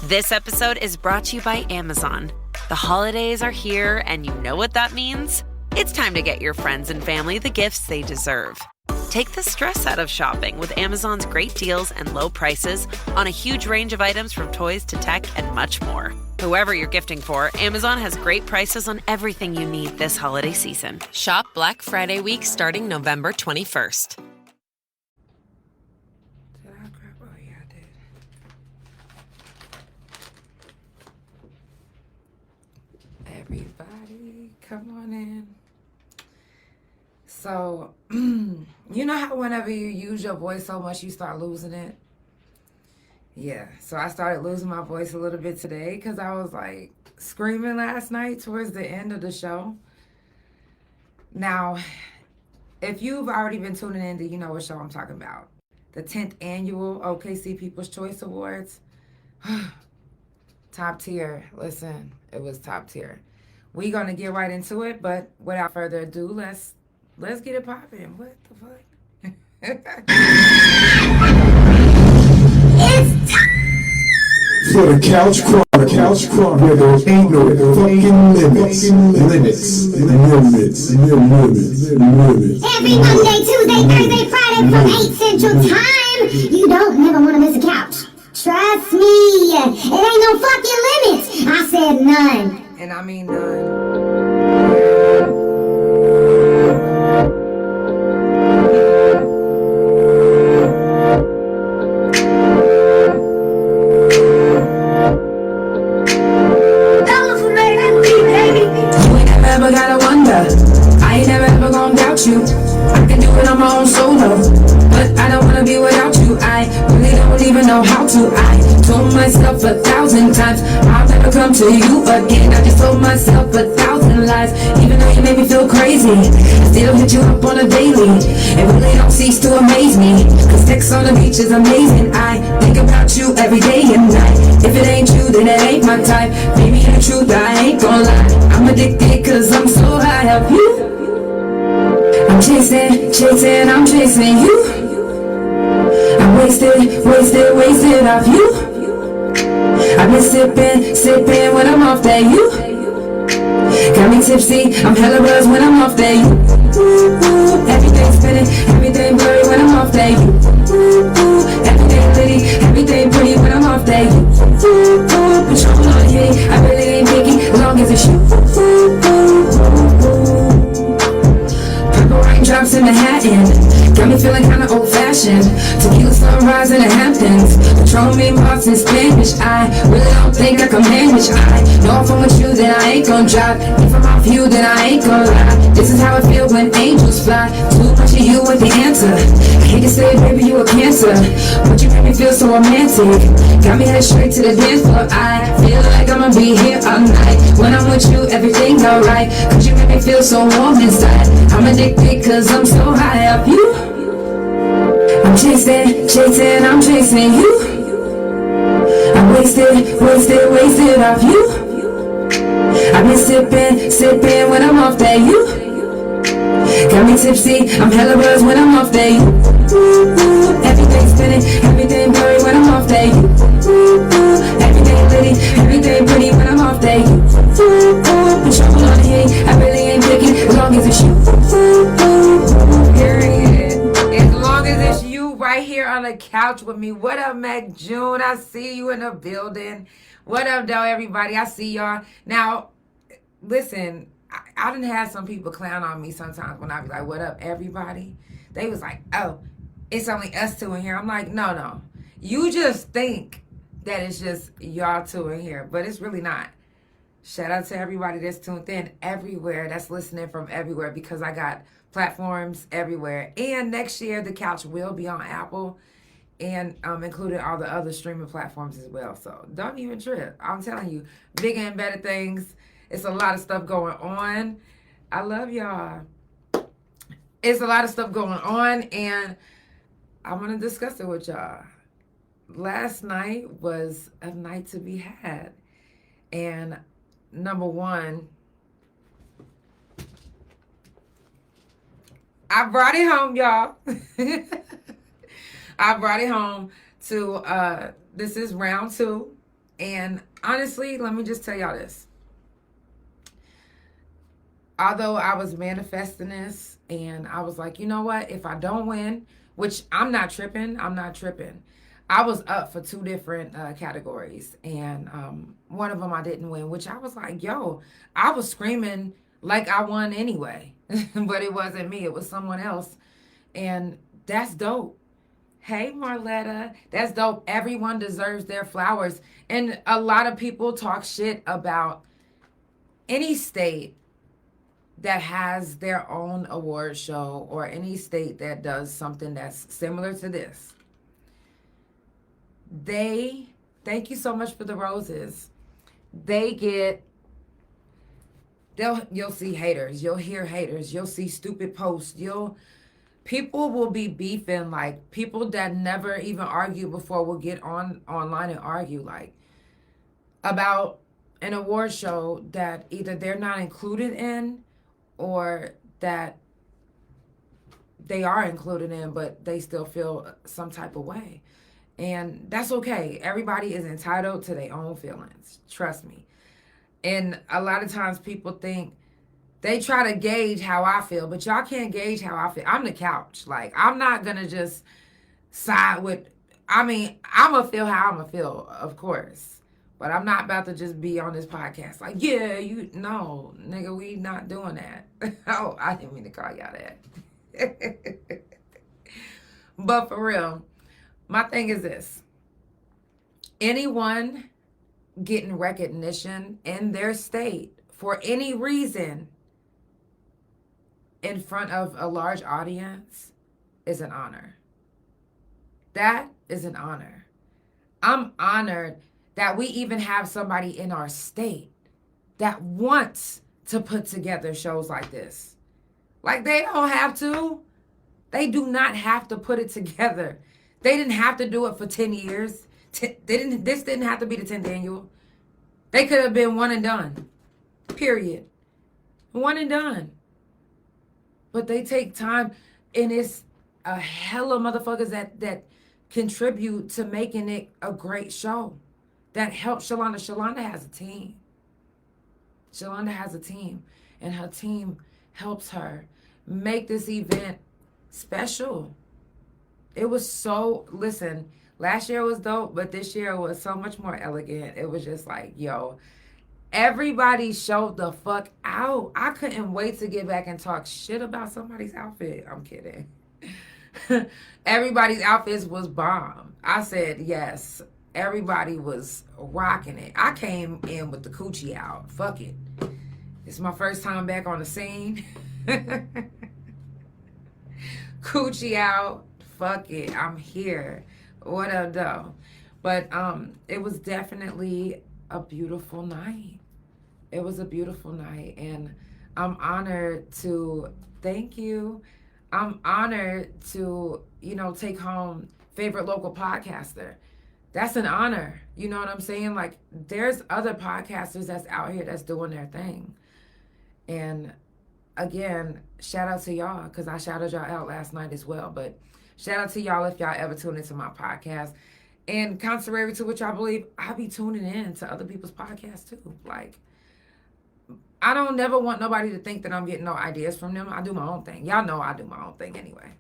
This episode is brought to you by Amazon. The holidays are here, and you know what that means? It's time to get your friends and family the gifts they deserve. Take the stress out of shopping with Amazon's great deals and low prices on a huge range of items from toys to tech and much more. Whoever you're gifting for, Amazon has great prices on everything you need this holiday season. Shop Black Friday week starting November 21st. Did I grab? Oh, yeah, I did. Everybody, come on in. So, you know how whenever you use your voice so much, you start losing it? Yeah, so I started losing my voice a little bit today because I was like screaming last night towards the end of the show. Now, if you've already been tuning in, do you know what show I'm talking about? The 10th annual OKC People's Choice Awards. Top tier. Listen, it was top tier. We're going to get right into it, but without further ado, let's get it popping. What the fuck? For the Couch Chronicles, where there ain't no fucking limits. Every Monday, Tuesday, Thursday, Friday from 8 Central Time. You don't never want to miss a couch. Trust me, it ain't no fucking limits. I said none. And I mean none. You. I can do it on my own solo, but I don't wanna be without you. I really don't even know how to. I told myself 1,000 times I'll never come to you again. I just told myself 1,000 lies, even though you made me feel crazy. I still hit you up on a daily. It really don't cease to amaze me, cause sex on the beach is amazing. I think about you every day and night. If it ain't you, then it ain't my type. Baby, the truth, I ain't gon' lie. I'm addicted cause I'm so high of you. I'm chasing, I'm chasing you. I'm wasted off you. I've been sipping when I'm off that you. Got me tipsy, I'm hella buzzed when I'm off that you. Everything spinning, everything blurry when I'm off that you. Everything litty, everything pretty when I'm off that you. Patrol on hitting, I really ain't picky as long as it's you. Drops in Manhattan, got me feeling kinda old-fashioned. Tequila sunrise in the Hamptons, Patron me Boston Spanish. I really don't think I can manage. I know if I'm with you, then I ain't gon' drive. If I'm off you, then I ain't gon' lie. This is how it feels when angels fly. Too much of you with the answer. I hate to say it, baby, you a cancer, but you make me feel so romantic. Got me headed straight to the dance floor. I feel like I'ma be here all night. When I'm with you, everything's alright, cause you make me feel so warm inside. I'm addicted cause I'm so high up you. I'm chasing, I'm chasing you. I'm wasted off you. I've been sipping when I'm off that you. Got me tipsy, I'm hella buzzed when I'm off that you. Everything spinning, everything blurry when I'm off that you. Everything litty, everything pretty when I'm off that you. Patrol on the heat, I really ain't picky as long as it's you. Period. As long as it's you right here on the couch with me. What up, Mac June? I see you in the building. What up, though, everybody? I see y'all. Now, listen, I done had some people clown on me sometimes when I be like, what up, everybody? They was like, oh, it's only us two in here. I'm like, no. You just think that it's just y'all two in here, but it's really not. Shout out to everybody that's tuned in everywhere, that's listening from everywhere, because I got platforms everywhere. And next year, the couch will be on Apple and including all the other streaming platforms as well. So don't even trip. I'm telling you, bigger and better things. It's a lot of stuff going on. I love y'all. It's a lot of stuff going on, and I want to discuss it with y'all. Last night was a night to be had. And number one, I brought it home, y'all. I brought it home to, this is round 2 And honestly, let me just tell y'all this. Although I was manifesting this and I was like, you know what? If I don't win, which I'm not tripping. I was up for 2 different categories. And one of them I didn't win, which I was like, yo, I was screaming like I won anyway. But it wasn't me. It was someone else. And that's dope. Hey, Marletta. That's dope. Everyone deserves their flowers. And a lot of people talk shit about any state that has their own award show or any state that does something that's similar to this. Thank you so much for the roses. You'll see haters. You'll hear haters. You'll see stupid posts. People will be beefing, like people that never even argued before will get online and argue like about an award show that either they're not included in or that they are included in, but they still feel some type of way. And that's okay. Everybody is entitled to their own feelings. Trust me. And a lot of times people think they try to gauge how I feel, but y'all can't gauge how I feel. I'm the couch. Like, I'm not going to just side with, I'm going to feel how I'm going to feel, of course. But I'm not about to just be on this podcast like, yeah, no, nigga, we not doing that. Oh, I didn't mean to call y'all that. But for real, my thing is this. Anyone getting recognition in their state for any reason in front of a large audience is an honor. That is an honor. I'm honored that we even have somebody in our state that wants to put together shows like this. Like, they don't have to. They do not have to put it together. They didn't have to do it for 10 years. This didn't have to be the 10th annual. They could have been one and done. Period. One and done. But they take time, and it's a hell of motherfuckers that contribute to making it a great show. That helps Shalonda. Shalonda has a team. Shalonda has a team. And her team helps her make this event special. It was so, listen, last year was dope, but this year was so much more elegant. It was just like, yo, everybody showed the fuck out. I couldn't wait to get back and talk shit about somebody's outfit. I'm kidding. Everybody's outfits was bomb. I said yes. Everybody was rocking it. I came in with the coochie out. Fuck it. It's my first time back on the scene. Coochie out. Fuck it. I'm here. What up, though? But it was definitely a beautiful night. It was a beautiful night. And I'm honored to, thank you. I'm honored to, take home favorite local podcaster. That's an honor. You know what I'm saying? Like, there's other podcasters that's out here that's doing their thing. And again, shout out to y'all, because I shouted y'all out last night as well. But shout out to y'all if y'all ever tune into my podcast. And contrary to what y'all believe, I be tuning in to other people's podcasts too. Like, I don't never want nobody to think that I'm getting no ideas from them. I do my own thing. Y'all know I do my own thing anyway.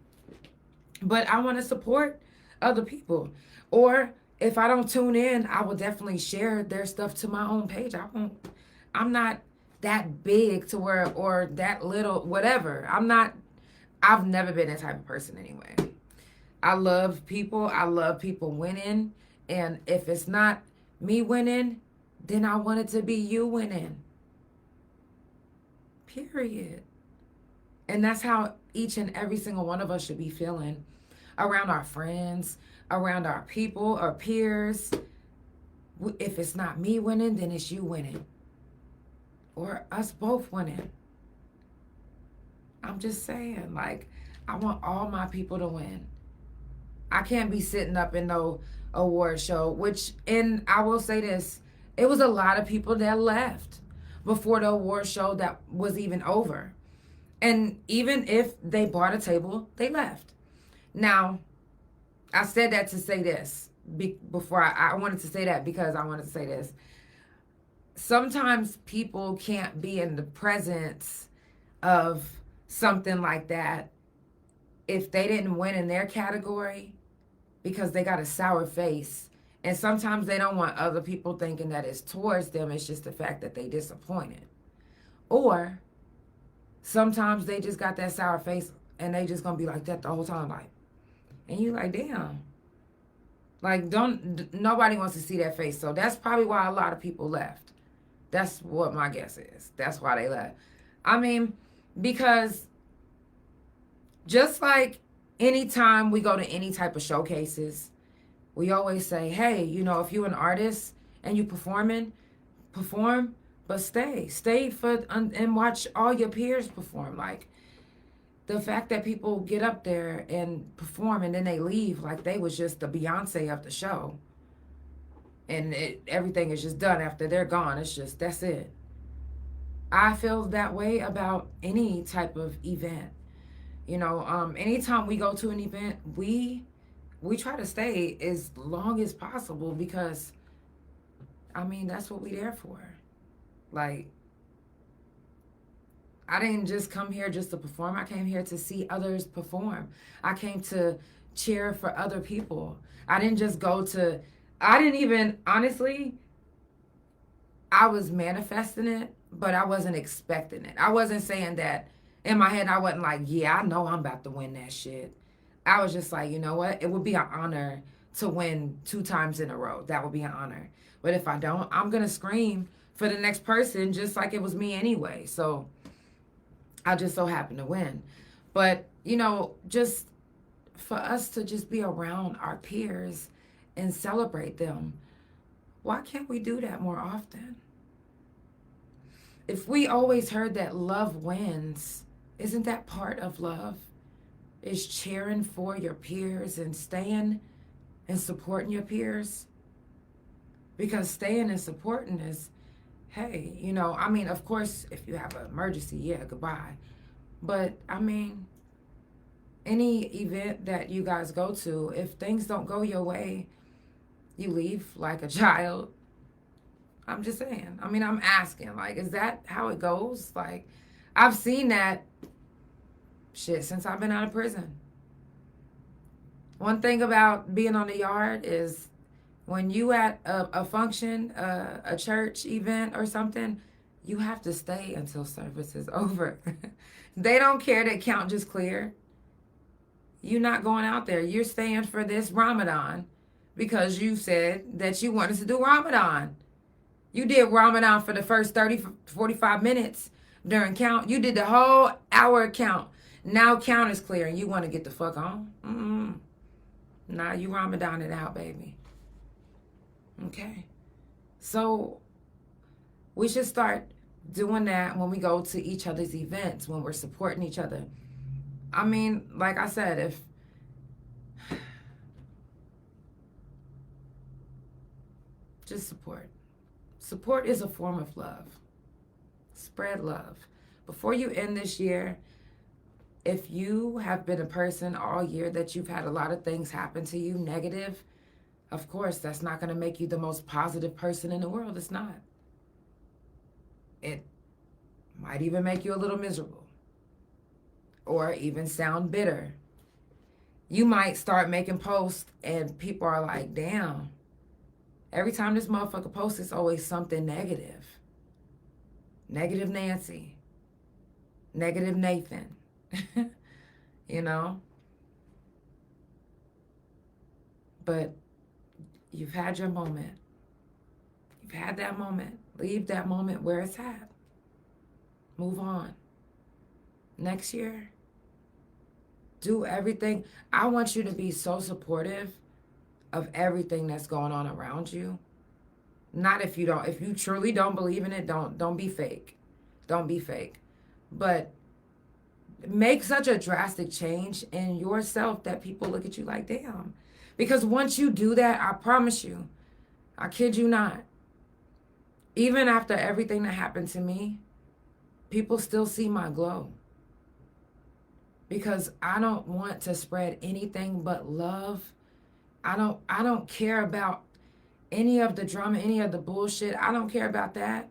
But I want to support other people. Or if I don't tune in, I will definitely share their stuff to my own page. I'm not that big to where, or that little, whatever. I've never been that type of person anyway. I love people. I love people winning. And if it's not me winning, then I want it to be you winning. Period. And that's how each and every single one of us should be feeling around our friends, around our people, our peers. If it's not me winning, then it's you winning. Or us both winning. I'm just saying, like, I want all my people to win. I can't be sitting up in no award show, and I will say this, it was a lot of people that left before the award show that was even over. And even if they bought a table, they left. Now, I said that to say this. before I wanted to say that because I wanted to say this. Sometimes people can't be in the presence of something like that if they didn't win in their category because they got a sour face. And sometimes they don't want other people thinking that it's towards them. It's just the fact that they disappointed. Or sometimes they just got that sour face and they just gonna be like that the whole time, like, and you like, damn. Like, nobody wants to see that face. So that's probably why a lot of people left. That's what my guess is. That's why they left. I mean, because just like anytime we go to any type of showcases, we always say, hey, you know, if you're an artist and you perform, but stay and watch all your peers perform. Like, the fact that people get up there and perform and then they leave like they was just the Beyonce of the show, and everything is just done after they're gone. It's just, that's it. I feel that way about any type of event. You know, anytime we go to an event, we try to stay as long as possible because, I mean, that's what we there for. Like, I didn't just come here just to perform. I came here to see others perform. I came to cheer for other people. I didn't just go to, I didn't even, honestly, I was manifesting it, but I wasn't expecting it. I wasn't saying that in my head. I wasn't like, yeah, I know I'm about to win that shit. I was just like, you know what? It would be an honor to win 2 times in a row. That would be an honor. But if I don't, I'm going to scream for the next person just like it was me anyway. So I just so happened to win. But, you know, just for us to just be around our peers and celebrate them, why can't we do that more often? If we always heard that love wins, isn't that part of love? Is cheering for your peers and staying and supporting your peers? Because staying and supporting is, hey, you know, I mean, of course, if you have an emergency, yeah, goodbye. But, I mean, any event that you guys go to, if things don't go your way, you leave like a child. I'm just saying. I mean, I'm asking, like, is that how it goes? Like, I've seen that shit since I've been out of prison. One thing about being on the yard is when you at a function, a church event or something, you have to stay until service is over. They don't care that count just cleared. You're not going out there. You're staying for this Ramadan because you said that you wanted to do Ramadan. You did Ramadan for the first 30, 45 minutes during count. You did the whole hour count. Now count is clear and you want to get the fuck on? Nah, you Ramadan it out, baby. Okay. So we should start doing that when we go to each other's events, when we're supporting each other. I mean, like I said, if just support. Support is a form of love. Spread love. Before you end this year, if you have been a person all year that you've had a lot of things happen to you, negative, of course, that's not going to make you the most positive person in the world. It's not. It might even make you a little miserable or even sound bitter. You might start making posts and people are like, damn, every time this motherfucker posts, it's always something negative. Negative Nancy. Negative Nathan. You know? But you've had your moment. You've had that moment. Leave that moment where it's at. Move on. Next year, do everything. I want you to be so supportive of everything that's going on around you. Not if you don't. If you truly don't believe in it, don't be fake. Don't be fake. But make such a drastic change in yourself that people look at you like, damn. Because once you do that, I promise you, I kid you not, even after everything that happened to me, people still see my glow. Because I don't want to spread anything but love I don't care about any of the drama, any of the bullshit. I don't care about that.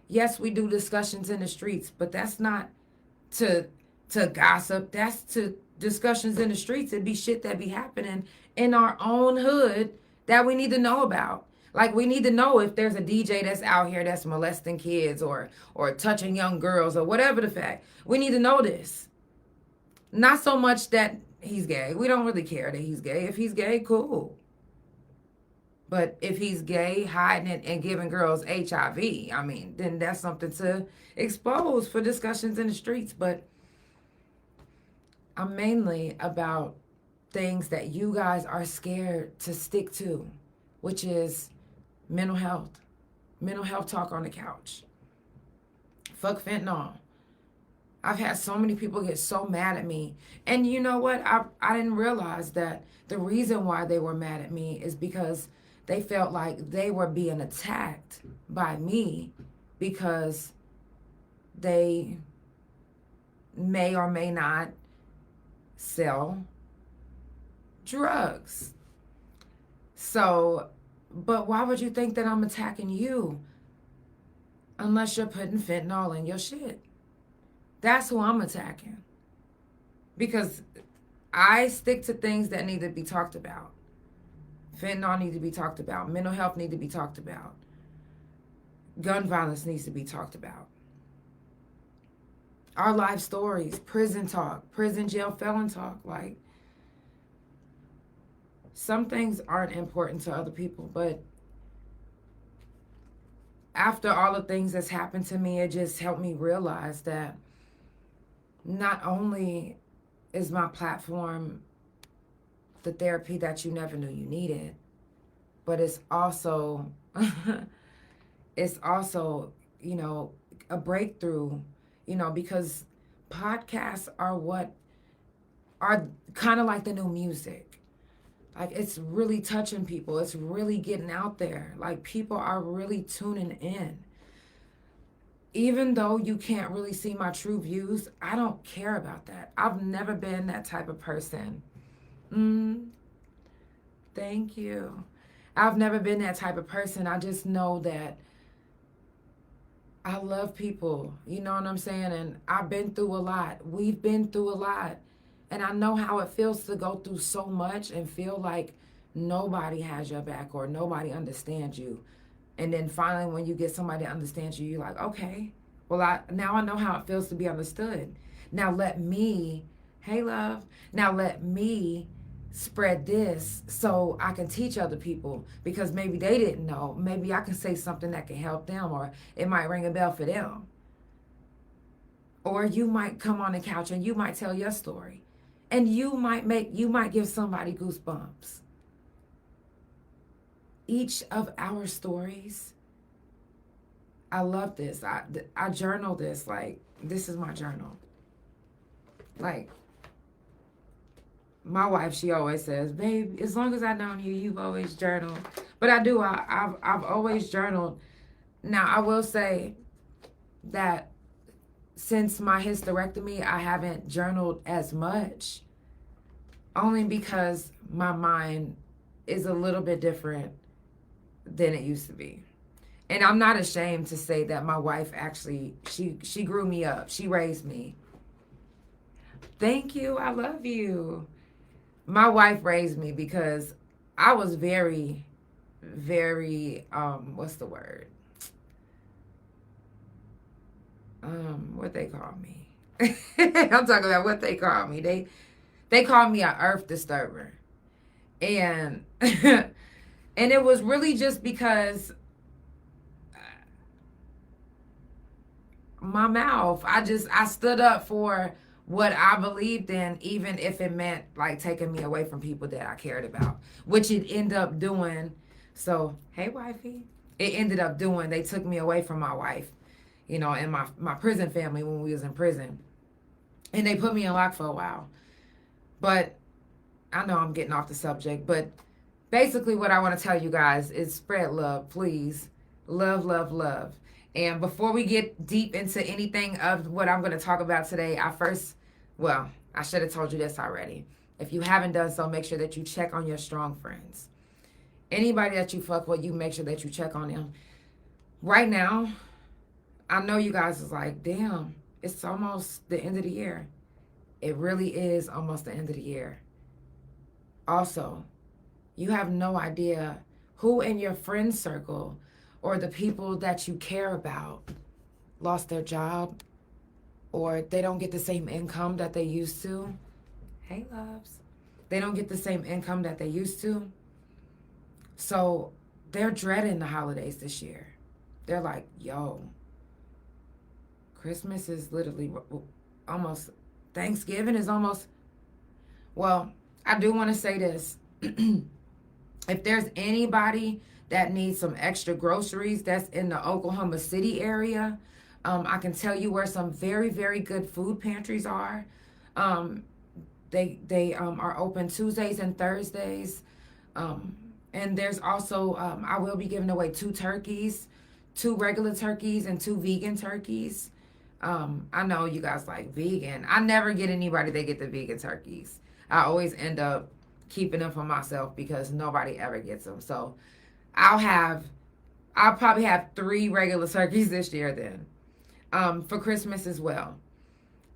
Yes, we do discussions in the streets, but that's not to gossip. That's to discussions in the streets. It'd be shit that be happening in our own hood that we need to know about. Like, we need to know if there's a DJ that's out here that's molesting kids or touching young girls or whatever the fact. We need to know this. Not so much that he's gay. We don't really care that he's gay. If he's gay, cool. But if he's gay, hiding it and giving girls HIV, I mean, then that's something to expose for discussions in the streets. But I'm mainly about things that you guys are scared to stick to, which is mental health talk on the couch. Fuck fentanyl. I've had so many people get so mad at me. And you know what? I didn't realize that the reason why they were mad at me is because they felt like they were being attacked by me because they may or may not sell drugs. So, but why would you think that I'm attacking you unless you're putting fentanyl in your shit? That's who I'm attacking. Because I stick to things that need to be talked about. Fentanyl needs to be talked about. Mental health needs to be talked about. Gun violence needs to be talked about. Our life stories, prison talk, prison, jail, felon talk. Like, some things aren't important to other people, but after all the things that's happened to me, it just helped me realize that not only is my platform the therapy that you never knew you needed, but it's also, you know, a breakthrough, you know, because podcasts are kind of like the new music. Like, it's really touching people. It's really getting out there. Like, people are really tuning in. Even though you can't really see my true views, I don't care about that. I've never been that type of person. Thank you. I've never been that type of person. I just know that I love people. You know what I'm saying? And I've been through a lot. We've been through a lot. And I know how it feels to go through so much and feel like nobody has your back or nobody understands you. And then finally, when you get somebody that understands you, you're like, okay, well, now I know how it feels to be understood. Now let me, hey, love, now let me spread this so I can teach other people, because maybe they didn't know. Maybe I can say something that can help them, or it might ring a bell for them. Or you might come on the couch and you might tell your story, and you might give somebody goosebumps. Each of our stories, I love this. I journal this. Like, this is my journal. Like, my wife, she always says, babe, as long as I've known you, you've always journaled. But I do. I've always journaled. Now, I will say that since my hysterectomy, I haven't journaled as much, only because my mind is a little bit different than it used to be. And I'm not ashamed to say that my wife actually, she grew me up. She raised me. Thank you. I love you. My wife raised me because I was very, very, what's the word? What they call me. I'm talking about what they call me. They call me an earth disturber. And and it was really just because my mouth, I stood up for what I believed in, even if it meant like taking me away from people that I cared about, which it ended up doing. So, hey, wifey, it ended up doing, they took me away from my wife, you know, and my prison family when we was in prison. And they put me in lock for a while. But I know I'm getting off the subject, but basically what I want to tell you guys is spread love, please. Love, love, love. And before we get deep into anything of what I'm going to talk about today, I should have told you this already. If you haven't done so, make sure that you check on your strong friends. Anybody that you fuck with, you make sure that you check on them. Right now, I know you guys is like, damn, it's almost the end of the year. It really is almost the end of the year. Also, you have no idea who in your friend circle or the people that you care about lost their job, or they don't get the same income that they used to. Hey, loves. They don't get the same income that they used to. So they're dreading the holidays this year. They're like, yo, Christmas is literally almost, Thanksgiving is almost, well, I do want to say this. If there's anybody that needs some extra groceries that's in the Oklahoma City area, I can tell you where some very, very good food pantries are. They are open Tuesdays and Thursdays. And there's also, I will be giving away 2 turkeys, 2 regular turkeys and 2 vegan turkeys. I know you guys like vegan. I never get anybody that get the vegan turkeys. I always end up keeping them for myself because nobody ever gets them. So I'll probably have 3 regular turkeys this year then. For Christmas as well.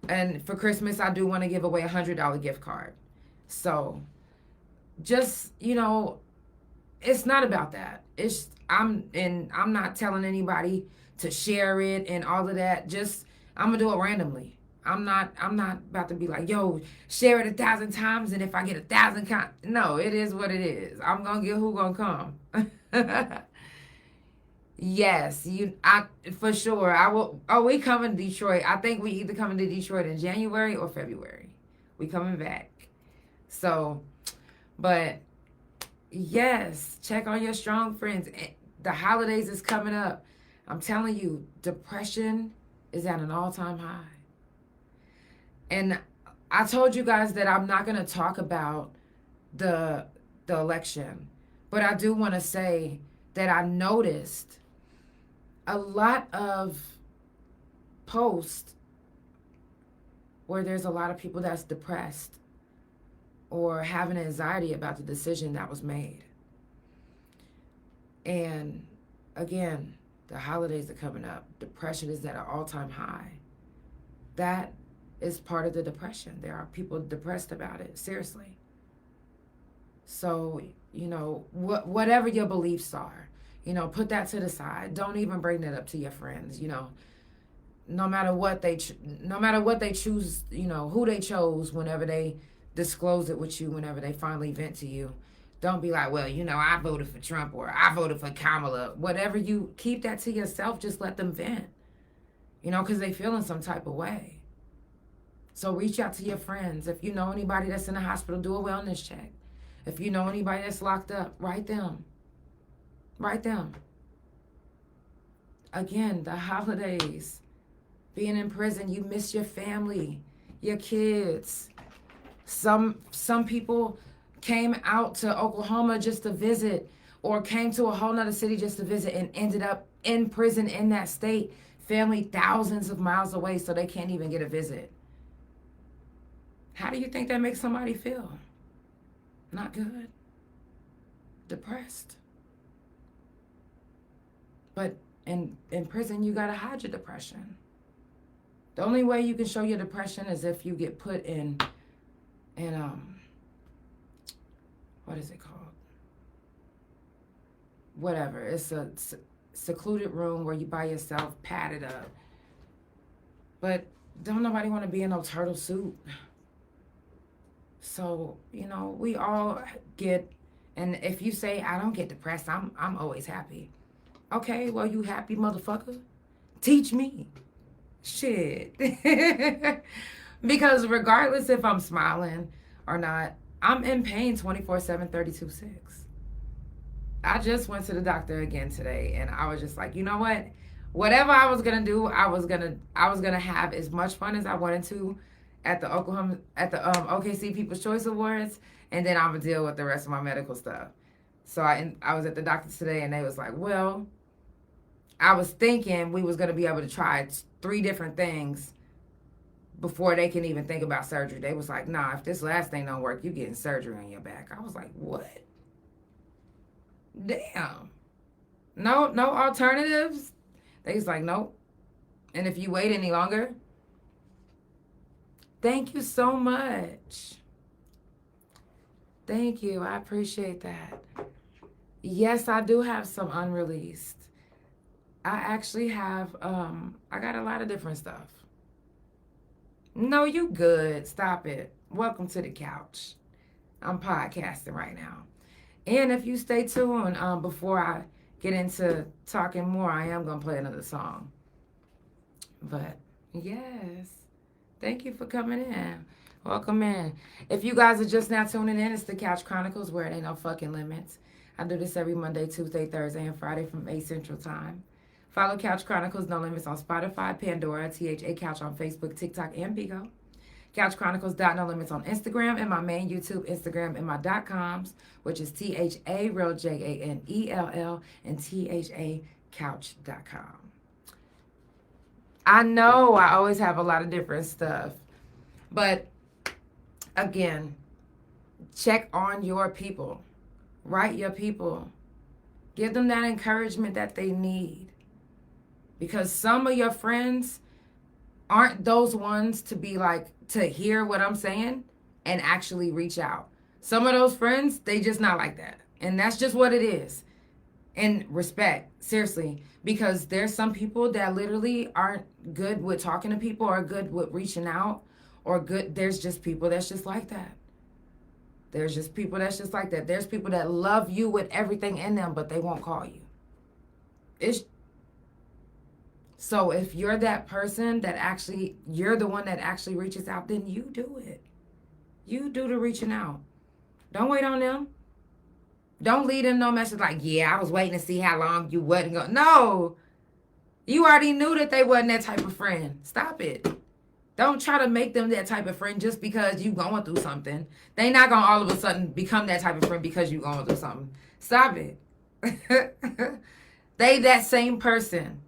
And for Christmas, I do want to give away a $100 gift card. So just, it's not about that. I'm not telling anybody to share it and all of that. Just, I'm gonna do it randomly. I'm not about to be like, yo, share it 1,000 times, and if I get 1,000 no, it is what it is. I'm gonna get who gonna come. Yes, for sure. I will. Oh, we coming to Detroit. I think we either coming to Detroit in January or February. We coming back. So, but yes, check on your strong friends. The holidays is coming up. I'm telling you, depression is at an all-time high. And I told you guys that I'm not going to talk about the election, but I do want to say that I noticed a lot of posts where there's a lot of people that's depressed or having anxiety about the decision that was made. And again, the holidays are coming up. Depression is at an all-time high. That is part of the depression. There are people depressed about it, seriously. So, whatever your beliefs are, put that to the side. Don't even bring that up to your friends, no matter what they choose, who they chose whenever they disclose it with you, whenever they finally vent to you. Don't be like, well, I voted for Trump or I voted for Kamala. Whatever, you keep that to yourself. Just let them vent, because they feel in some type of way. So reach out to your friends. If you know anybody that's in the hospital, do a wellness check. If you know anybody that's locked up, write them. Write them. Again, the holidays, being in prison, you miss your family, your kids. Some people came out to Oklahoma just to visit, or came to a whole nother city just to visit and ended up in prison in that state, family thousands of miles away, so they can't even get a visit. How do you think that makes somebody feel? Not good. Depressed. But in prison, you gotta hide your depression. The only way you can show your depression is if you get put in what is it called? Whatever. It's a secluded room where you by yourself, padded up. But don't nobody want to be in no turtle suit. So, we all get, and if you say, I don't get depressed, I'm always happy. Okay, well, you happy, motherfucker? Teach me. Shit. Because regardless if I'm smiling or not, I'm in pain 24/7, 32/6. I just went to the doctor again today, and I was just like, you know what? Whatever I was gonna do, I was gonna have as much fun as I wanted to at the OKC People's Choice Awards, and then I'm gonna deal with the rest of my medical stuff. So I was at the doctor's today, and they was like, well, I was thinking we was gonna be able to try 3 different things before they can even think about surgery. They was like, nah, if this last thing don't work, you getting surgery on your back. I was like, what? Damn. No alternatives? They was like, nope. And if you wait any longer, thank you so much. Thank you. I appreciate that. Yes, I do have some unreleased. I actually have, I got a lot of different stuff. No, you good. Stop it. Welcome to the couch. I'm podcasting right now. And if you stay tuned, before I get into talking more, I am going to play another song. But, yes. Thank you for coming in. Welcome in. If you guys are just now tuning in, it's the Couch Chronicles, where it ain't no fucking limits. I do this every Monday, Tuesday, Thursday, and Friday from 8 Central Time. Follow Couch Chronicles No Limits on Spotify, Pandora, THA Couch on Facebook, TikTok, and Bigo. Couch Chronicles No Limits on Instagram, and my main YouTube Instagram, and my .coms, which is THA Real JANELL and THA Couch.com. I know I always have a lot of different stuff, but again, check on your people. Write your people. Give them that encouragement that they need. Because some of your friends aren't those ones to be like, to hear what I'm saying and actually reach out. Some of those friends, they just not like that. And that's just what it is. And respect, seriously. Because there's some people that literally aren't good with talking to people or good with reaching out or good. There's just people that's just like that. There's just people that's just like that. There's people that love you with everything in them, but they won't call you. So if you're that person that actually, you're the one that actually reaches out, then you do it. You do the reaching out. Don't wait on them. Don't leave them no message like, yeah, I was waiting to see how long you wasn't going. No. You already knew that they wasn't that type of friend. Stop it. Don't try to make them that type of friend just because you going through something. They not going to all of a sudden become that type of friend because you going through something. Stop it. They that same person.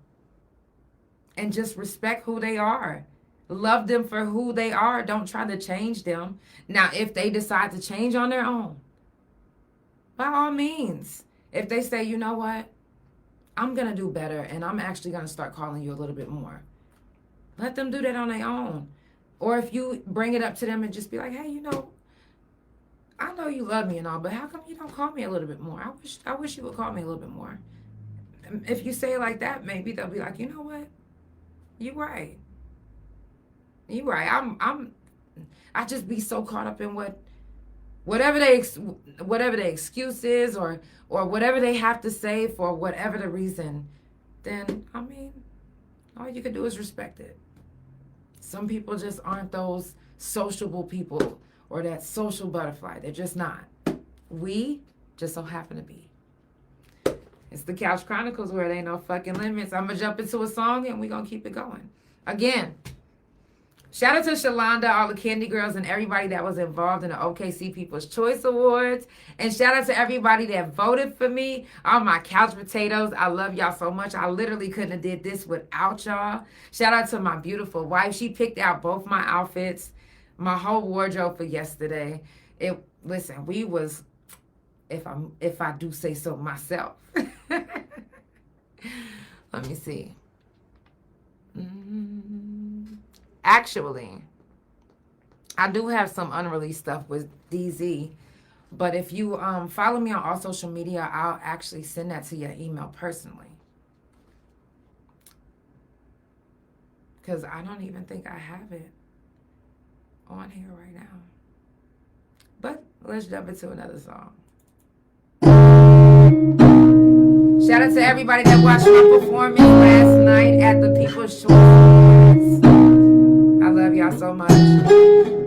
And just respect who they are. Love them for who they are. Don't try to change them. Now, if they decide to change on their own, by all means. If they say, you know what? I'm going to do better and I'm actually going to start calling you a little bit more. Let them do that on their own. Or if you bring it up to them and just be like, hey, you know, I know you love me and all, but how come you don't call me a little bit more? I wish you would call me a little bit more. If you say it like that, maybe they'll be like, you know what? You right. You right. I just be so caught up in whatever the excuse is or whatever they have to say for whatever the reason. Then I mean, all you can do is respect it. Some people just aren't those sociable people or that social butterfly. They're just not. We just so happen to be. It's the Couch Chronicles where there ain't no fucking limits. I'm going to jump into a song and we're going to keep it going. Again, shout out to Shalonda, all the Candy Girls, and everybody that was involved in the OKC People's Choice Awards. And shout out to everybody that voted for me, all my couch potatoes. I love y'all so much. I literally couldn't have did this without y'all. Shout out to my beautiful wife. She picked out both my outfits, my whole wardrobe for yesterday. Listen, we was, if I do say so myself. Let me see. Actually, I do have some unreleased stuff with DZ, but if you follow me on all social media, I'll actually send that to your email personally. Because I don't even think I have it on here right now. But let's jump into another song. Shout out to everybody that watched my performance last night at the People's Choice Awards. I love y'all so much.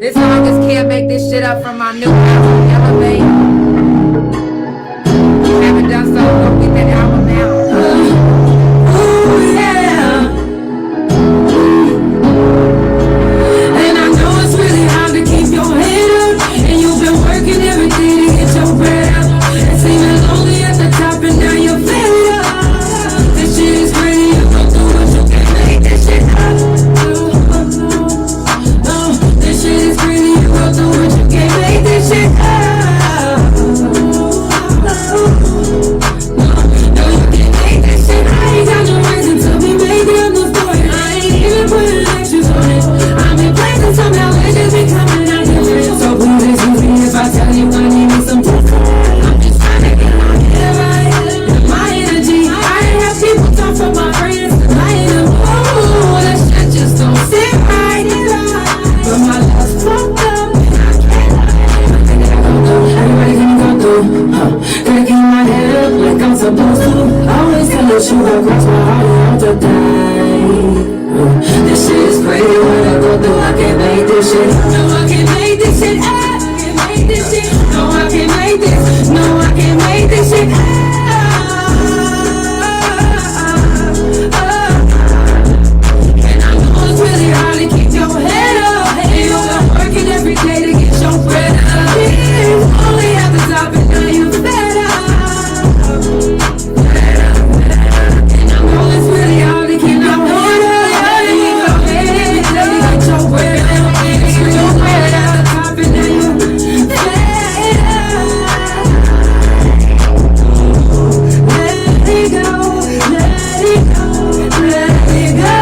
This song is Can't Make This Shit Up from my new album, Elevate. If you haven't done so, go get that album now. Oh, yeah. And I know it's really hard to keep your head up, and you've been working every day to get your bread out. And seeming lonely at the top, and now you're fed up. This shit is crazy, you go through what you can make this shit up. you gon' cross my heart and have to die. This shit is crazy when I go through. I can't make this shit. No, I can't make this shit. I can't make this shit. No, I can't make this. No, I can't make this shit. And I know it's really hard to keep your head up. You been working every day to get your bread up. Only at the top and now you're fed up. And I know it's really hard to keep your head up. You got your bread up. You're bread at the top and now you're fed up. Let it go, let it go, let it go, let it go.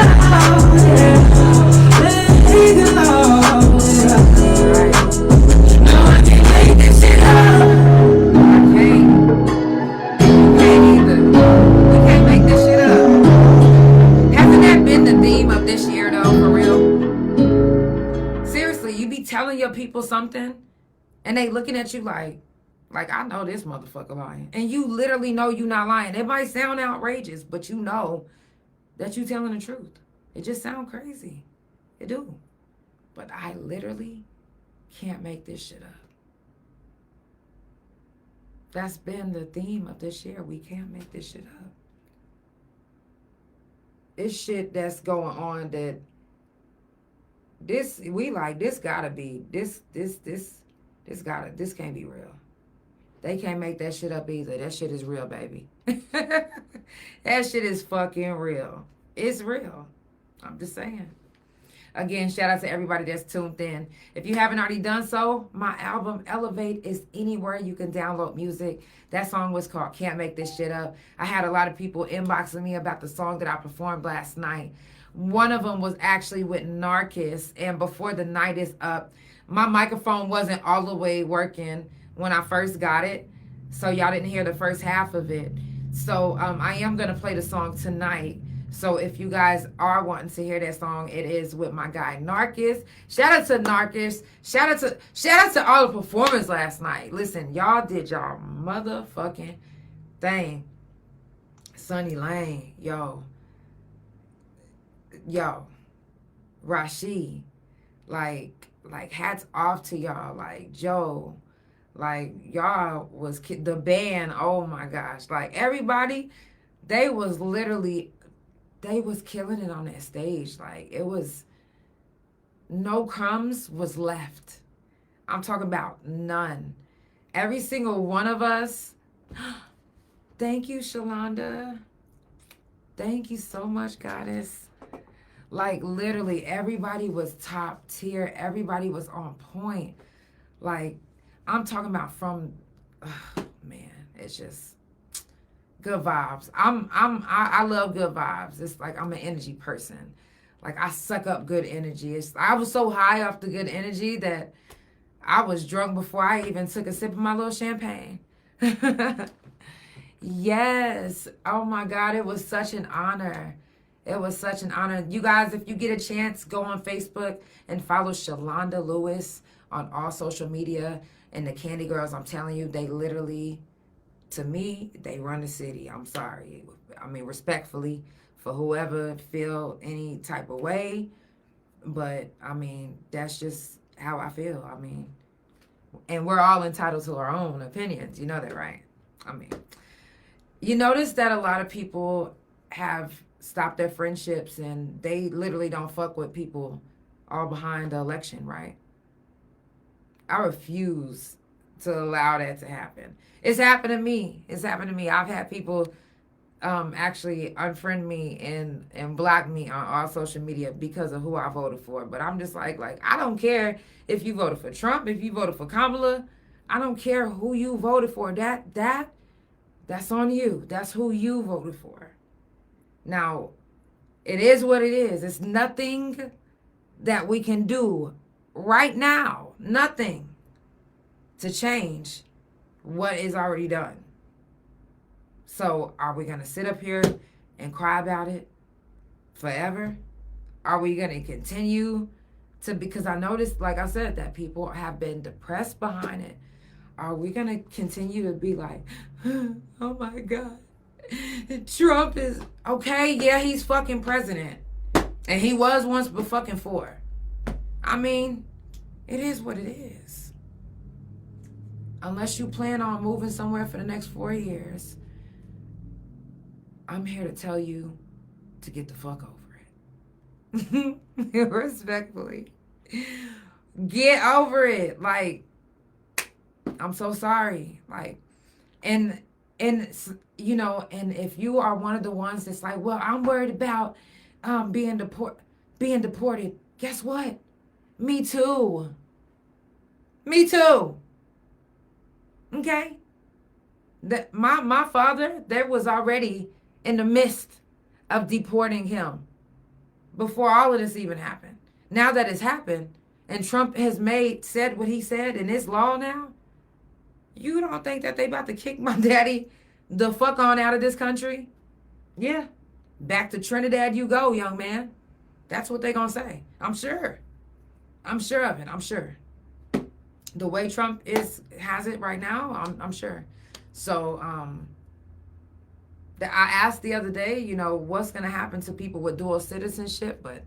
No, I can't make this shit up. Can't either. We can't make this shit up. Hasn't that been the theme of this year though, for real? Seriously, you be telling your people something and they looking at you like I know this motherfucker lying. And you literally know you not lying. It might sound outrageous, but you know that you telling the truth. It just sound crazy. It do. But I literally can't make this shit up. That's been the theme of this year. We can't make this shit up. It's shit that's going on that this gotta be, this can't be real. They can't make that shit up either. That shit is real, baby. That shit is fucking real. It's real. I'm just saying. Again, shout out to everybody that's tuned in. If you haven't already done so, my album Elevate is anywhere you can download music. That song was called Can't Make This Shit Up. I had a lot of people inboxing me about the song that I performed last night. One of them was actually with Narcissist, and before the night is up, my microphone wasn't all the way working when I first got it, so y'all didn't hear the first half of it. So I am going to play the song tonight. So if you guys are wanting to hear that song, it is with my guy Narcissist. Shout out to Narcissist. Shout out to all the performers last night. Listen, y'all did y'all motherfucking thing. Sunny Lane, yo, Rashid, like hats off to y'all, like Joe, like y'all was the band. Oh my gosh, like everybody, they was killing it on that stage. Like it was no crumbs was left. I'm talking about none. Every single one of us. Thank you, Shalonda. Thank you so much, goddess. Like literally everybody was top tier. Everybody was on point. Like I'm talking about from, man, it's just good vibes. I love good vibes. It's like I'm an energy person. Like I suck up good energy. I was so high off the good energy that I was drunk before I even took a sip of my little champagne. Yes. Oh my God, it was such an honor. It was such an honor. You guys, if you get a chance, go on Facebook and follow Shalonda Lewis on all social media. And the Candy Girls, I'm telling you, they literally, to me, they run the city. I'm sorry. I mean, respectfully, for whoever feel any type of way. But, I mean, that's just how I feel. I mean, and we're all entitled to our own opinions. You know that, right? I mean, you notice that a lot of people have stopped their friendships and they literally don't fuck with people all behind the election, right? I refuse to allow that to happen. It's happened to me. It's happened to me. I've had people actually unfriend me and block me on all social media because of who I voted for. But I'm just like I don't care if you voted for Trump, if you voted for Kamala. I don't care who you voted for. That's on you. That's who you voted for. Now, it is what it is. It's nothing that we can do right now. Nothing to change what is already done. So are we going to sit up here and cry about it forever? Are we going to continue to, because I noticed, like I said, that people have been depressed behind it. Are we going to continue to be like, oh my God, Trump is, okay, yeah, he's fucking president. And he was once but fucking four. I mean, it is what it is. Unless you plan on moving somewhere for the next 4 years, I'm here to tell you to get the fuck over it. Respectfully. Get over it. Like, I'm so sorry. Like, and you know, and if you are one of the ones that's like, well, I'm worried about being deported. Guess what? Me too. Me too. Okay? That my father, there was already in the midst of deporting him before all of this even happened. Now that it's happened and Trump has said what he said and it's law now, you don't think that they about to kick my daddy the fuck on out of this country? Yeah. Back to Trinidad you go, young man. That's what they gonna say. I'm sure. I'm sure of it. I'm sure. The way Trump has it right now, I'm sure. So I asked the other day, you know, what's gonna happen to people with dual citizenship, but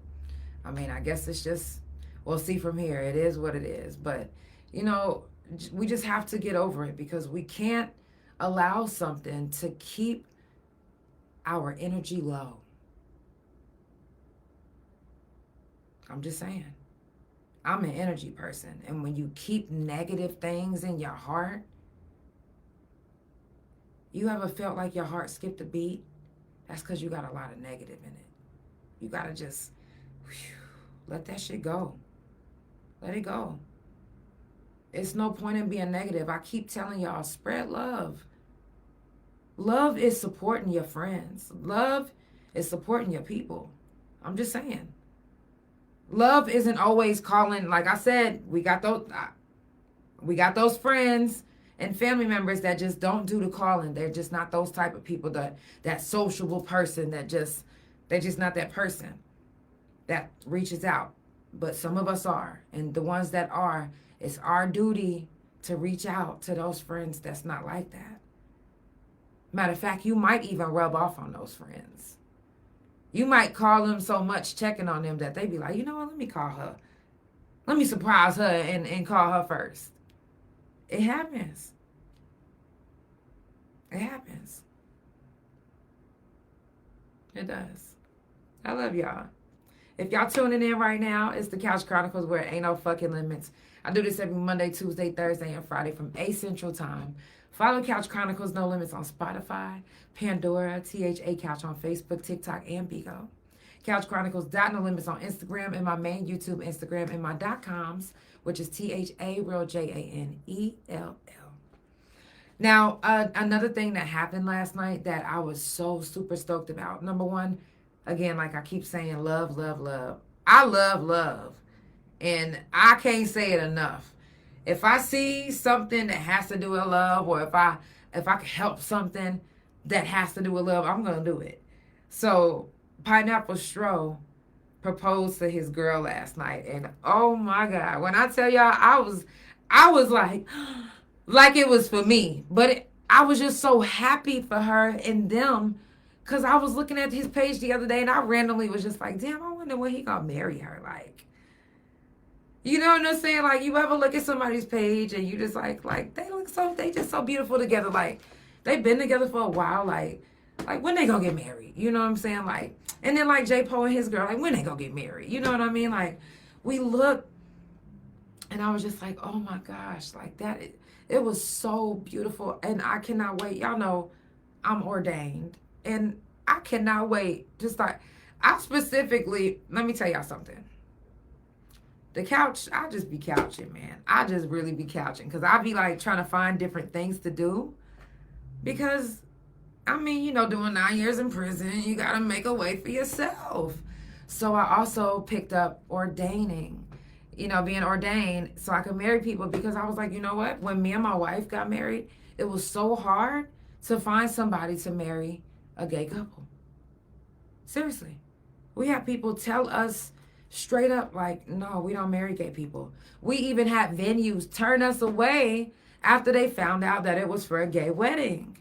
I mean, I guess it's just, we'll see from here. It is what it is. But, you know, we just have to get over it because we can't allow something to keep our energy low. I'm just saying. I'm an energy person. And when you keep negative things in your heart, you ever felt like your heart skipped a beat? That's because you got a lot of negative in it. You got to just let that shit go. Let it go. It's no point in being negative. I keep telling y'all, spread love. Love is supporting your friends. Love is supporting your people. I'm just saying. Love isn't always calling, like I said, we got those friends and family members that just don't do the calling. They're just not those type of people, that sociable person they're just not that person that reaches out. But some of us are. And the ones that are, it's our duty to reach out to those friends that's not like that. Matter of fact, you might even rub off on those friends. You might call them so much checking on them that they be like, you know what, let me call her. Let me surprise her and call her first. It happens. It happens. It does. I love y'all. If y'all tuning in right now, it's the Couch Chronicles where it ain't no fucking limits. I do this every Monday, Tuesday, Thursday, and Friday from 8 Central Time. Follow Couch Chronicles No Limits on Spotify, Pandora, THA Couch on Facebook, TikTok, and Bigo. Couch Chronicles No Limits on Instagram and my main YouTube Instagram and my .coms, which is THA Real JANELL. Now, another thing that happened last night that I was so super stoked about. Number one, again, like I keep saying, love, love, love. I love love. And I can't say it enough. If I see something that has to do with love, or if I can help something that has to do with love, I'm going to do it. So Pineapple Stro proposed to his girl last night. And oh my God, when I tell y'all, I was like it was for me. But I was just so happy for her and them. Because I was looking at his page the other day and I randomly was just like, damn, I wonder when he going to marry her. Like, you know what I'm saying? Like, you ever look at somebody's page and you just like they just so beautiful together. Like, they've been together for a while. Like when they gonna get married? You know what I'm saying? Like, and then like J. Poe and his girl, like when they gonna get married? You know what I mean? Like, we look, and I was just like, oh my gosh, like that. It was so beautiful, and I cannot wait. Y'all know I'm ordained, and I cannot wait. Just like, I specifically, let me tell y'all something. The couch, I just be couching, man. I just really be couching. Because I be like trying to find different things to do. Because, I mean, you know, doing 9 years in prison, you got to make a way for yourself. So I also picked up ordaining. You know, being ordained so I could marry people. Because I was like, you know what? When me and my wife got married, it was so hard to find somebody to marry a gay couple. Seriously. We had people tell us straight up, like, no, we don't marry gay people. We even had venues turn us away after they found out that it was for a gay wedding.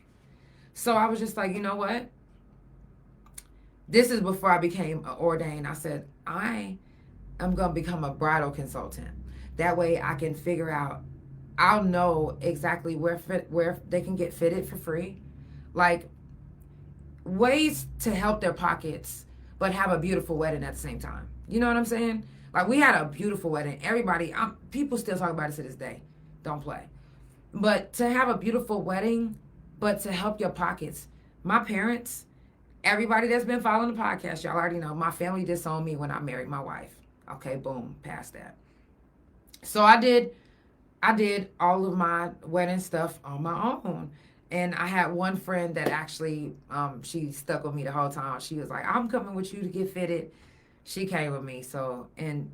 So I was just like, you know what? This is before I became ordained. I said, I am going to become a bridal consultant. That way I can figure out, I'll know exactly where they can get fitted for free. Like, ways to help their pockets, but have a beautiful wedding at the same time. You know what I'm saying? Like, we had a beautiful wedding. Everybody, people still talk about it to this day. Don't play. But to have a beautiful wedding, but to help your pockets. My parents, everybody that's been following the podcast, y'all already know, my family disowned me when I married my wife. Okay, boom, past that. So I did all of my wedding stuff on my own. And I had one friend that actually, she stuck with me the whole time. She was like, I'm coming with you to get fitted. She came with me. So, and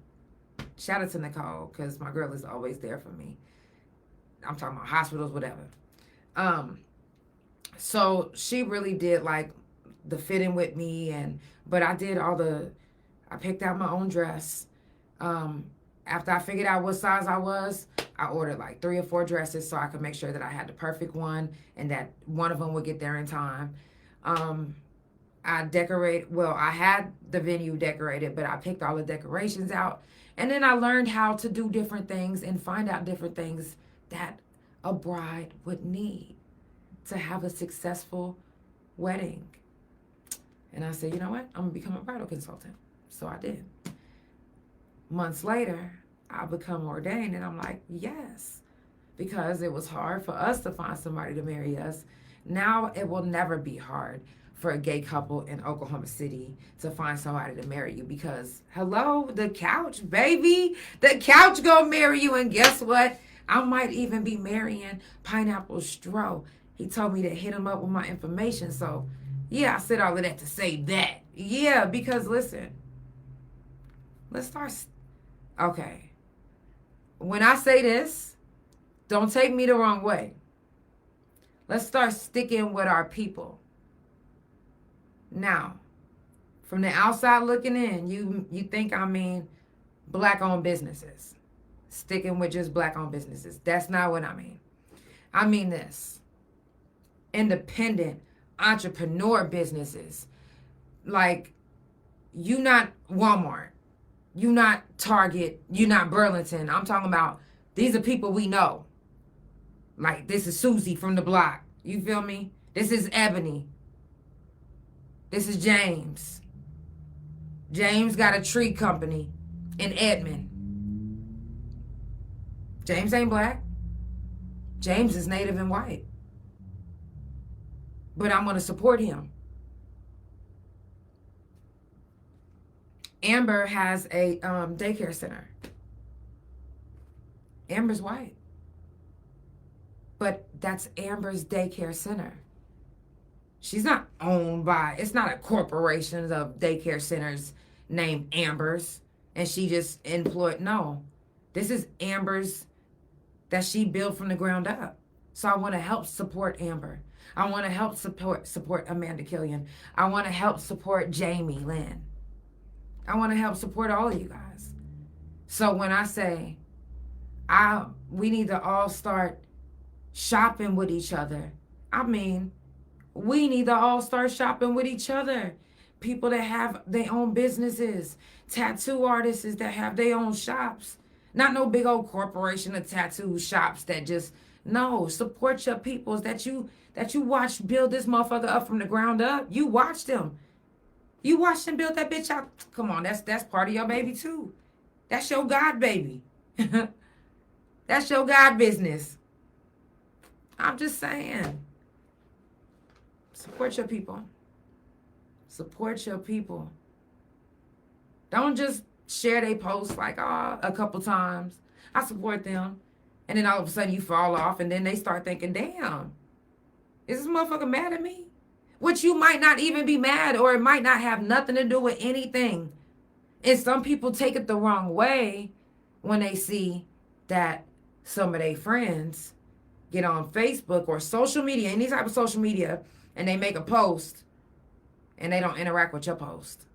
shout out to Nicole, because my girl is always there for me. I'm talking about hospitals, whatever. So she really did like the fitting with me, but I did I picked out my own dress. After I figured out what size I was, I ordered like 3 or 4 dresses so I could make sure that I had the perfect one and that one of them would get there in time. I had the venue decorated, but I picked all the decorations out. And then I learned how to do different things and find out different things that a bride would need to have a successful wedding. And I said, you know what? I'm going to become a bridal consultant. So I did. Months later, I become ordained, and I'm like, yes, because it was hard for us to find somebody to marry us. Now it will never be hard for a gay couple in Oklahoma City to find somebody to marry you, because hello, the couch, baby, the couch gonna marry you. And guess what? I might even be marrying Pineapple Stro. He told me to hit him up with my information. So yeah, I said all of that to say that. Yeah, because listen, let's start. Okay. When I say this, don't take me the wrong way. Let's start sticking with our people. Now, from the outside looking in, you think I mean black-owned businesses. Sticking with just black-owned businesses. That's not what I mean. I mean this. Independent entrepreneur businesses. Like, you not Walmart. You not Target. You not Burlington. I'm talking about, these are people we know. Like, this is Susie from the block. You feel me? This is Ebony. This is James. James got a tree company in Edmond. James ain't black. James is native and white. But I'm going to support him. Amber has a daycare center. Amber's white. But that's Amber's daycare center. She's not owned by, it's not a corporation of daycare centers named Amber's and she just employed, no. This is Amber's that she built from the ground up. So I want to help support Amber. I want to help support Amanda Killian. I want to help support Jamie Lynn. I want to help support all of you guys. So when I say we need to all start shopping with each other, I mean, we need to all start shopping with each other. People that have their own businesses, tattoo artists that have their own shops. Not no big old corporation of tattoo shops that just, no, support your peoples that you watched build this motherfucker up from the ground up. You watched them. You watched them build that bitch out. Come on, that's part of your baby too. That's your God baby. That's your God business. I'm just saying. Support your people. Support your people. Don't just share their posts like, a couple times. I support them. And then all of a sudden you fall off and then they start thinking, damn, is this motherfucker mad at me? Which you might not even be mad, or it might not have nothing to do with anything. And some people take it the wrong way when they see that some of their friends get on Facebook or social media, any type of social media, and they make a post and they don't interact with your post.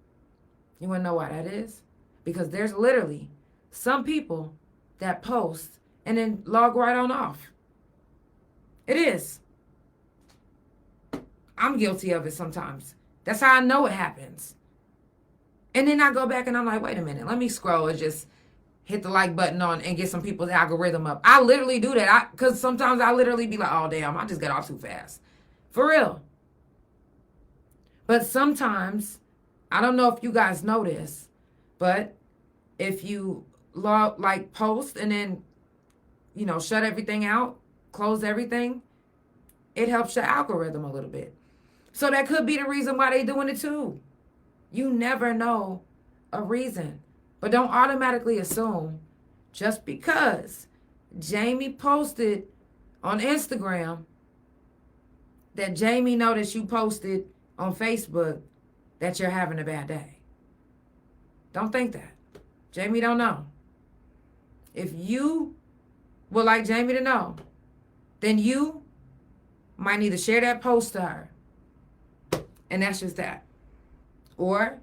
You want to know why that is? Because there's literally some people that post and then log right on off. It is. I'm guilty of it sometimes. That's how I know it happens. And then I go back and I'm like, wait a minute, let me scroll and just hit the like button on and get some people's algorithm up. I literally do that. Because sometimes I literally be like, oh, damn, I just got off too fast. For real. But sometimes, I don't know if you guys know this, but if you post and then, shut everything out, close everything, it helps your algorithm a little bit. So that could be the reason why they doing it too. You never know a reason. But don't automatically assume just because Jamie posted on Instagram that Jamie noticed you posted on Facebook that you're having a bad day. Don't think that. Jamie don't know. If you would like Jamie to know, then you might need to share that post to her. And that's just that. Or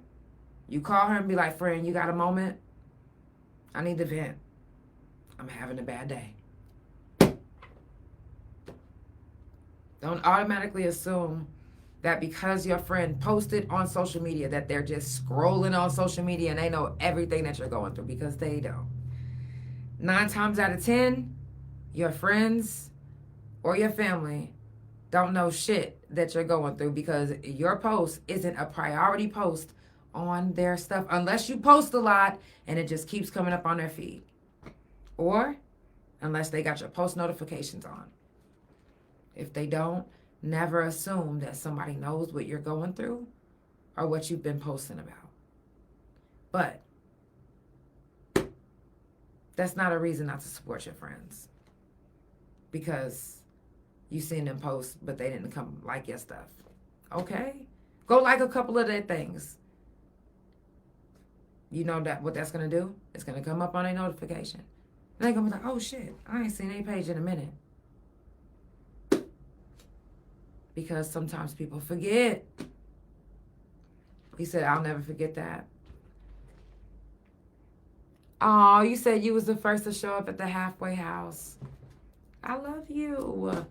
you call her and be like, friend, you got a moment? I need to vent. I'm having a bad day. Don't automatically assume that because your friend posted on social media that they're just scrolling on social media and they know everything that you're going through, because they don't. 9 times out of 10, your friends or your family don't know shit that you're going through because your post isn't a priority post on their stuff unless you post a lot and it just keeps coming up on their feed. Or unless they got your post notifications on. If they don't, never assume that somebody knows what you're going through or what you've been posting about. But that's not a reason not to support your friends. Because you seen them post, but they didn't come like your stuff. Okay? Go like a couple of their things. You know that what that's going to do? It's going to come up on a notification. And they're going to be like, oh shit, I ain't seen any page in a minute. Because sometimes people forget. He said, I'll never forget that. Oh, you said you was the first to show up at the halfway house. I love you.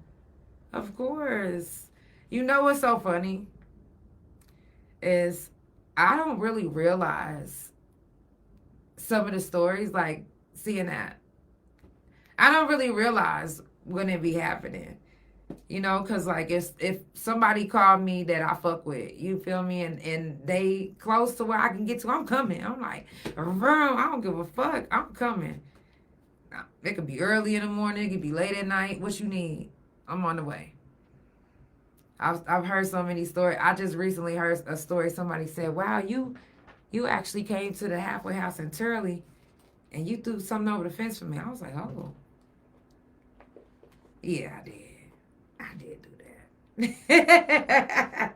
Of course. You know what's so funny? Is I don't really realize some of the stories, like seeing that. I don't really realize when it be happening. Because like if somebody called me that I fuck with, you feel me, and they close to where I can get to, I'm coming. I'm like, I don't give a fuck. I'm coming. It could be early in the morning. It could be late at night. What you need? I'm on the way. I've heard so many stories. I just recently heard a story. Somebody said, wow, you actually came to the halfway house in Turley and you threw something over the fence for me. I was like, oh. Yeah, I did. I did do that.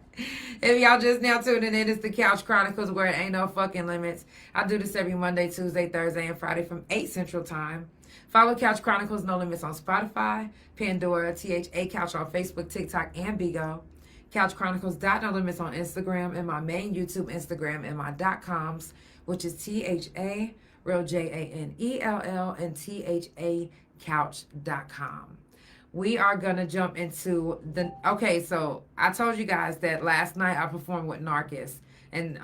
If y'all just now tuning in, it's the Couch Chronicles, where it ain't no fucking limits. I do this every Monday, Tuesday, Thursday, and Friday from 8 Central Time. Follow Couch Chronicles No Limits on Spotify, Pandora, THA Couch on Facebook, TikTok, and Bigo. Couch Chronicles No Limits on Instagram, and my main YouTube Instagram, and my .coms, which is THA, real JANELL, and THA Couch.com. We are going to jump into okay, so I told you guys that last night I performed with Narcus, and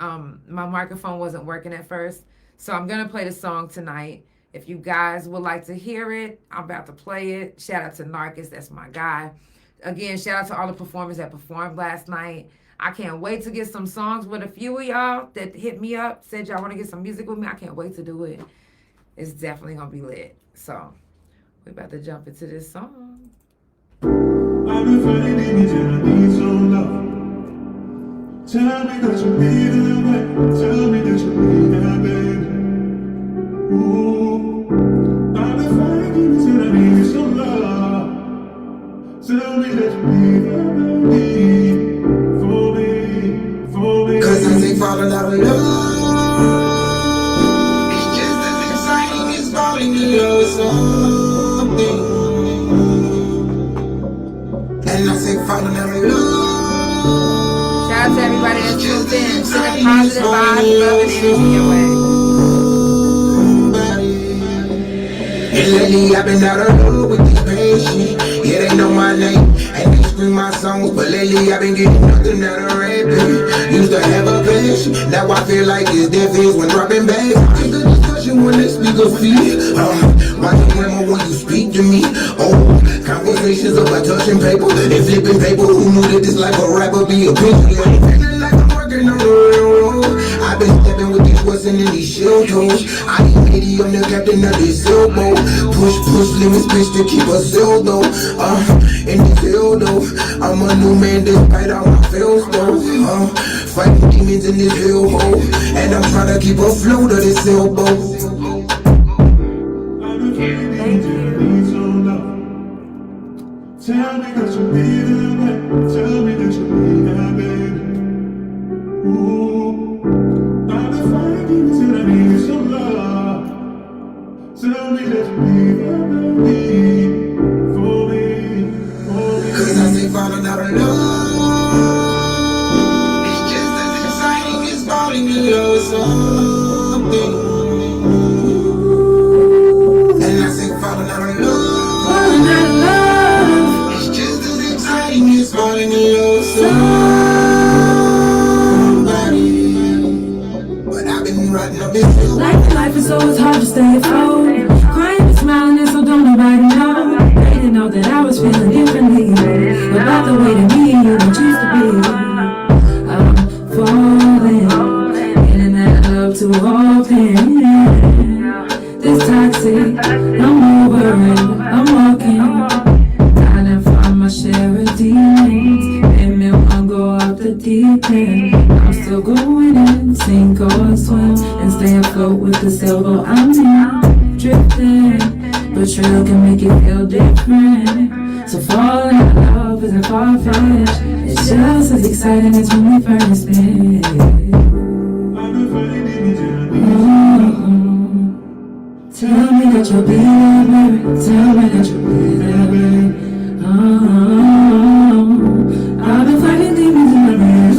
my microphone wasn't working at first, so I'm going to play the song tonight. If you guys would like to hear it, I'm about to play it. Shout out to Narcus, that's my guy. Again, shout out to all the performers that performed last night. I can't wait to get some songs with a few of y'all that hit me up, said y'all want to get some music with me. I can't wait to do it. It's definitely going to be lit. So, we're about to jump into this song. I've been finding image and I need some love. Tell me that you need it, baby. Tell me that you need it, baby. Ooh. I've been finding image and I need some love. Tell me that you need it, baby. For me. Cause I think falling out of love. It's just as exciting as falling in love with something. And I think falling out of love. Shout out to everybody that's tuned in. Send a positive vibe, love, and energy your way. And lately I've been out of love with this patient. Yeah, they know my name. And they scream my songs, but lately I've been getting nothing out of rapping. Used to have a passion, now I feel like it's death is when dropping bags. It's the discussion when they speak of fear. Watch the grandma when you speak to me. Oh, conversations about touching paper and flipping paper. Who knew that this life a rapper be a picture? Feeling like I'm working on the railroad. I've been stepping with these wasn't in these shell toes. I ain't lady, I'm the captain of this sailboat. Push limits, bitch, to keep us sail though. In the field though, I'm a new man despite all my fails though. Fighting demons in this hellhole, and I'm trying to keep afloat of this sailboat. Thank you. Tell me that you need it, baby. Tell me that you need it, baby. Ooh, I've been fighting demons and I need some love. Tell me that you need it, baby. For me. Cause I say falling out of love. It's just as exciting as falling in love with something. And I say falling out of love. Falling out of love. It's just as exciting as falling in love with somebody. But I've been riding up this hill. Life is so it's hard to stay afloat. Crying and smiling and so don't nobody know. They didn't know that I was feeling differently about the way that me and you used to be. I'm falling, getting that love too often. This toxic, I'm over it, I'm walking. Trying to find my share of demons. And me won't go off the deep end. I'm still going in, sink or swim, and stay afloat with the sailboat I'm in. Drifting, betrayal can make you feel different. So falling in love isn't far-fetched. It's just as exciting as when we first met. Tell me that you'll be there, baby. Tell me that you'll be there, baby. I've been fighting demons in my head.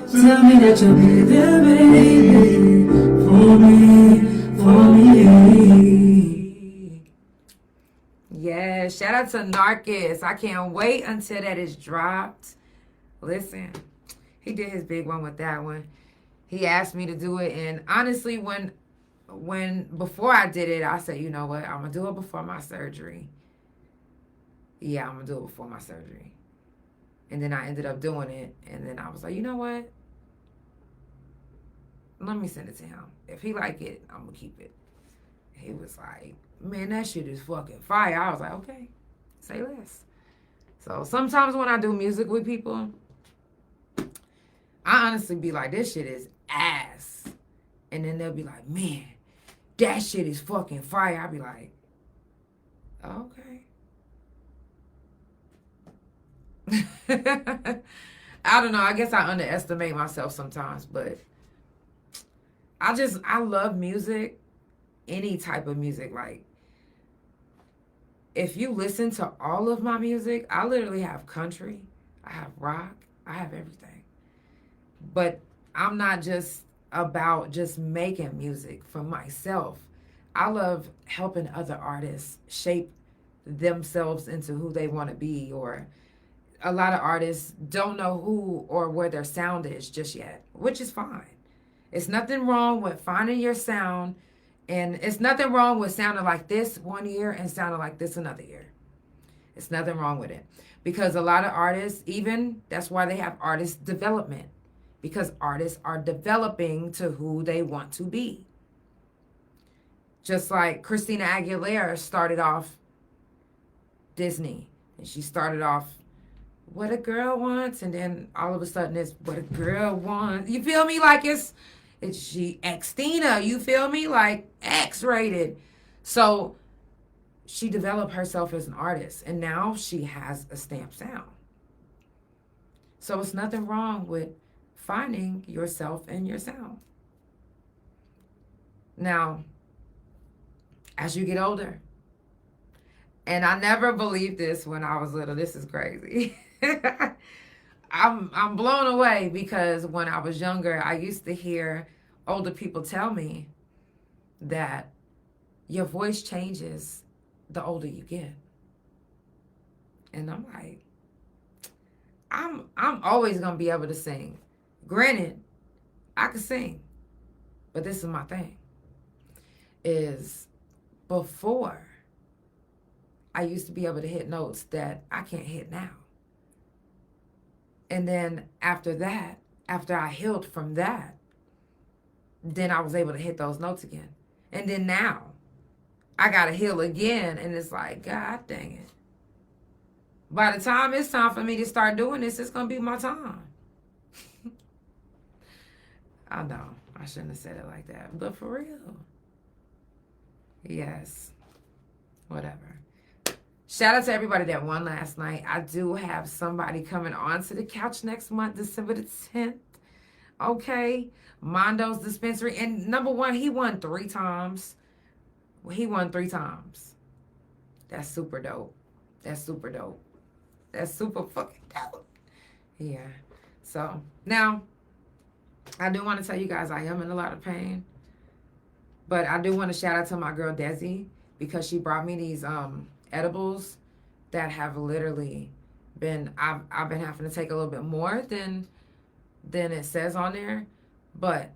Tell me that you'll be there, baby. For me, for me. Yeah, shout out to Narcus. I can't wait until that is dropped. Listen, he did his big one with that one. He asked me to do it, and honestly, before I did it, I said, you know what, I'm gonna do it before my surgery. Yeah, I'm gonna do it before my surgery. And then I ended up doing it, and then I was like, you know what? Let me send it to him. If he like it, I'm gonna keep it. He was like, man, that shit is fucking fire. I was like, okay, say less. So sometimes when I do music with people, I honestly be like, this shit is ass. And then they'll be like, man, that shit is fucking fire. I'll be like, okay. I don't know. I guess I underestimate myself sometimes, but I love music, any type of music. Like, if you listen to all of my music, I literally have country, I have rock, I have everything. But I'm not just about just making music for myself. I love helping other artists shape themselves into who they want to be, or a lot of artists don't know who or where their sound is just yet, which is fine. It's nothing wrong with finding your sound, and it's nothing wrong with sounding like this one year and sounding like this another year. It's nothing wrong with it, because a lot of artists, even that's why they have artist development, because artists are developing to who they want to be. Just like Christina Aguilera started off Disney, and she started off what a girl wants, and then all of a sudden it's what a girl wants. You feel me? Like it's she Xtina, you feel me? Like X-rated. So she developed herself as an artist, and now she has a stamped sound. So it's nothing wrong with finding yourself and your sound. Now, as you get older, and I never believed this when I was little, this is crazy. I'm blown away, because when I was younger, I used to hear older people tell me that your voice changes the older you get. And I'm like, I'm always gonna be able to sing. Granted, I can sing, but this is my thing. Is before I used to be able to hit notes that I can't hit now. And then after that, after I healed from that, then I was able to hit those notes again. And then now I gotta heal again, and it's like, God dang it. By the time it's time for me to start doing this, it's gonna be my time. I know, I shouldn't have said it like that, but for real. Yes, whatever. Shout out to everybody that won last night. I do have somebody coming on to the couch next month, December the 10th. Okay, Mondo's Dispensary. And number one, he won 3 times. He won 3 times. That's super dope. That's super dope. That's super fucking dope. Yeah. So now, I do want to tell you guys I am in a lot of pain. But I do want to shout out to my girl Desi, because she brought me these edibles that have literally been, I've been having to take a little bit more than it says on there. But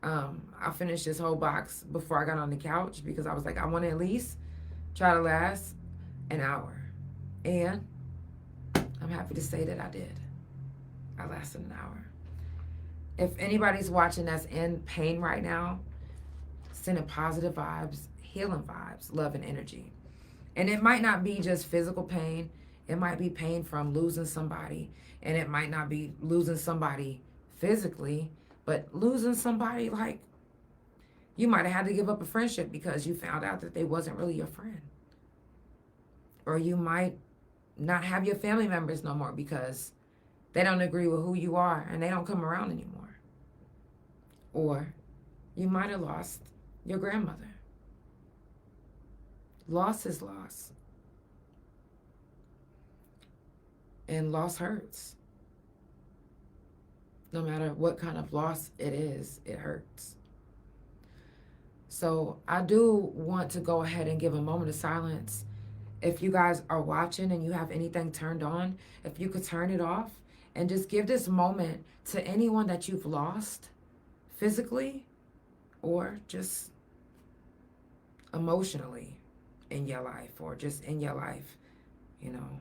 I finished this whole box before I got on the couch, because I was like, I want to at least try to last an hour. And I'm happy to say that I did. I lasted an hour. If anybody's watching that's in pain right now, sending positive vibes, healing vibes, love and energy. And it might not be just physical pain. It might be pain from losing somebody. And it might not be losing somebody physically, but losing somebody like you might have had to give up a friendship because you found out that they wasn't really your friend. Or you might not have your family members no more because they don't agree with who you are and they don't come around anymore. Or you might have lost your grandmother. Loss is loss. And loss hurts. No matter what kind of loss it is, it hurts. So I do want to go ahead and give a moment of silence. If you guys are watching and you have anything turned on, if you could turn it off and just give this moment to anyone that you've lost physically or just emotionally in your life, or just in your life, you know.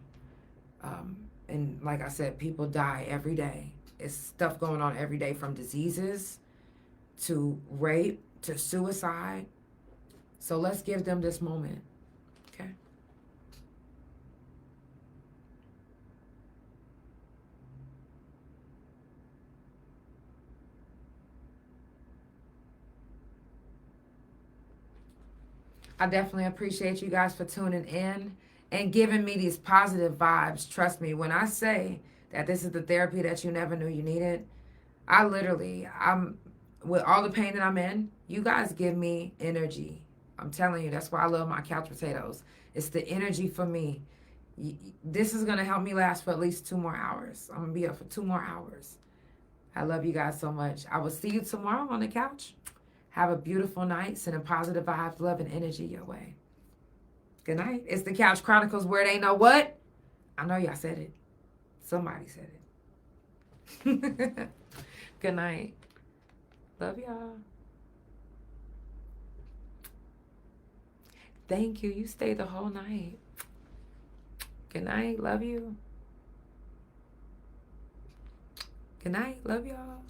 And like I said, people die every day. It's stuff going on every day, from diseases to rape to suicide. So let's give them this moment, okay? I definitely appreciate you guys for tuning in and giving me these positive vibes. Trust me, when I say that this is the therapy that you never knew you needed, I'm with all the pain that I'm in, you guys give me energy. I'm telling you, that's why I love my couch potatoes. It's the energy for me. This is going to help me last for at least 2 more hours. I'm going to be up for 2 more hours. I love you guys so much. I will see you tomorrow on the couch. Have a beautiful night. Sending positive vibes, love, and energy your way. Good night. It's the Couch Chronicles, where it ain't no what? I know y'all said it. Somebody said it. Good night. Love y'all. Thank you. You stayed the whole night. Good night. Love you. Good night. Love y'all.